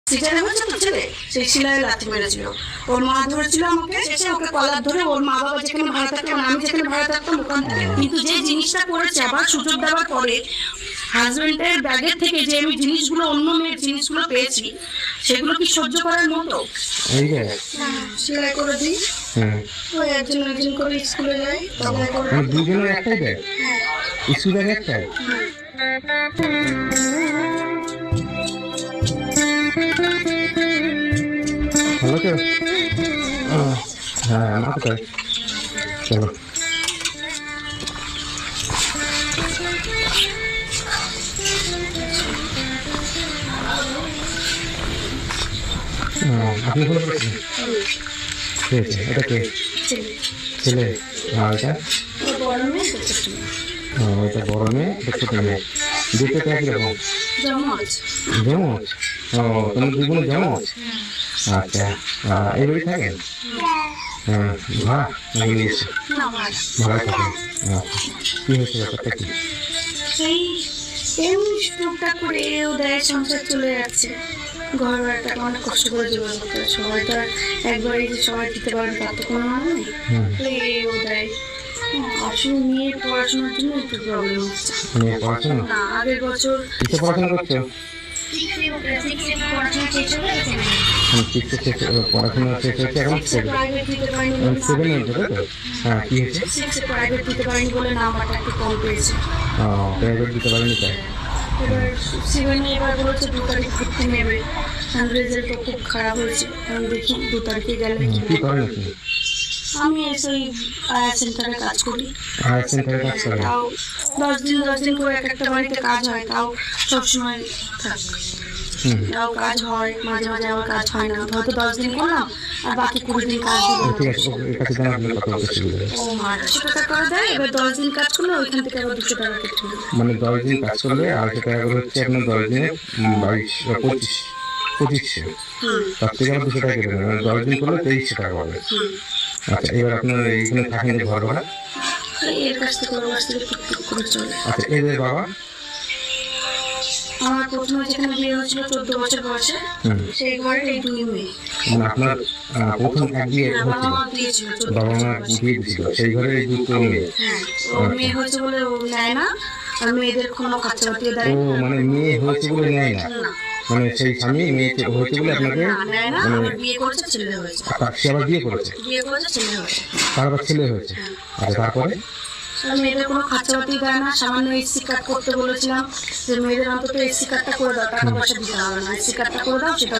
সিজারে হয়েছে তো ছেলে, সেই শিলায় লাথি মেরেছিল। ওর মা ধরেছিল আমাকে, শেষে ওকে কলার ধরে ওর মা বাবা যেখানে ভাড়া থাকতো, আমি যেখানে ভাড়া থাকতাম ওখান থেকে। কিন্তু যে জিনিসটা করেছে, আবার সুযোগ দেওয়ার পরে হাজবেন্ডের ব্যাগের থেকে যে আমি জিনিসগুলো, অন্য মেয়ের জিনিসগুলো পেয়েছি, সেগুলো কি সহ্য করার মতো? সেলাই করে দিই, ওই একজন একজন করে স্কুলে যাই, দুজনের একটাই ব্যাগ, স্কুল ব্যাগ একটাই। ভালো তো? হ্যাঁ, মা কোথায়? চলো। আপনি ফলো করেছেন? এটা কে? ছেলে। আর এটা? এটা বড় মেয়ে, এটা ছোট মেয়ে। দেখতে তো একই রকম। জমজ। জমজ? ও, তোমার দুজনে জমজ? আচ্ছা, এইভাবেই থাকেন? হ্যাঁ, ভাড়া নাকি নিয়েছে? ভাড়া থাকেন। কি হয়েছে ব্যাপারটা কি? সেই এমনি টুকটাক করে ওদের সংসার চলে যাচ্ছে। ঘর ভাড়াটা অনেক কষ্ট করে জোগাড় করতে হয়, সবাই তো আর একবারই যে সবাই দিতে পারেন তার তো কোনো মানে নেই। ওদের আসলে মেয়ের পড়াশোনার জন্য একটু প্রবলেম হচ্ছে। মেয়ে পড়াশোনা? না, আগের বছর কিসে পড়াশোনা করছো? পড়াশোনা শেষ হয়েছে, এখন প্রাইভেট দিতে পারিনি, 7 হয়েছে, তাই তো? হ্যাঁ, কি হয়েছে? প্রাইভেট দিতে পারিনি বলে নাম্বারটা একটু কম পেয়েছে। প্রাইভেট দিতে পারেনি তাই? এবার সিভেনে এবার বলেছে 2 তারিখ ভর্তি নেবে, রেজাল্টও খুব খারাপ হয়েছে। আমি দেখি 2 তারিখে গেলে কি করেন আপনি? আমি সেই আয়া সেন্টারে কাজ করি। আয়া সেন্টারে কাজ করেন? তাও 10 দিন করে একটা বাড়িতে কাজ হয়, তাও সবসময় থাকে। তাও কাজ হয়, মাঝে মাঝে আমার কাজ হয় না, হয়তো 10 দিন করলাম আর বাকি 20 দিন কাজ দিল। ঠিক আছে, এর কাছে জানা আপনার কথা বলতে শুরু করে। ও মা 200 টাকা করে দেয়, এবার 10 দিন কাজ করলে ওইখান থেকে আবার 200 টাকা কেটে নেবে। মানে 10 দিন কাজ করলে 250 টাকা করে হচ্ছে আপনার 10 দিনে 2500। তার থেকে আবার 200 টাকা কেটে নেবে, 10 দিন করলে 2300 টাকা পাবে। আচ্ছা, এবার আপনার এইখানে থাকেন যে ঘর ভাড়া? এর কাছ থেকে ওর কাছ থেকে টুকটুক করে চলে। আচ্ছা, এদের বাবা? আমার প্রথমে যেখানে বিয়ে হয়েছিল 14 বছর বয়সে, সেই ঘরে এই 2 মেয়ে। মানে আপনার প্রথম এক বিয়ে হয়েছিল, বাবা মা বিয়ে দিয়েছিল, সেই ঘরে এই 2 মেয়ে? ও মেয়ে হয়েছে বলে ও নেয় না, আর মেয়েদের কোনো কাছে বাতিয়ে দেয়। ও, মানে মেয়ে হয়েছে বলে নেয় না, মানে সেই স্বামী মেয়ে হয়েছে বলে আপনাকে মানে বিয়ে করেছে, ছেলে হয়েছে। সে আবার বিয়ে করেছে, ছেলে হয়েছে, তার আবার ছেলে হয়েছে। আচ্ছা, তারপরে? মেয়েদের কোনো খরচা পাতি দেয় না। সামান্য এসসি কার্ড করতে বলেছিলাম যে মেয়েদের অন্তত এসসি কার্ডটা করে দাও, টাকা পয়সা দিতে হবে না, এসসি কার্ডটা করে দাও, সেটা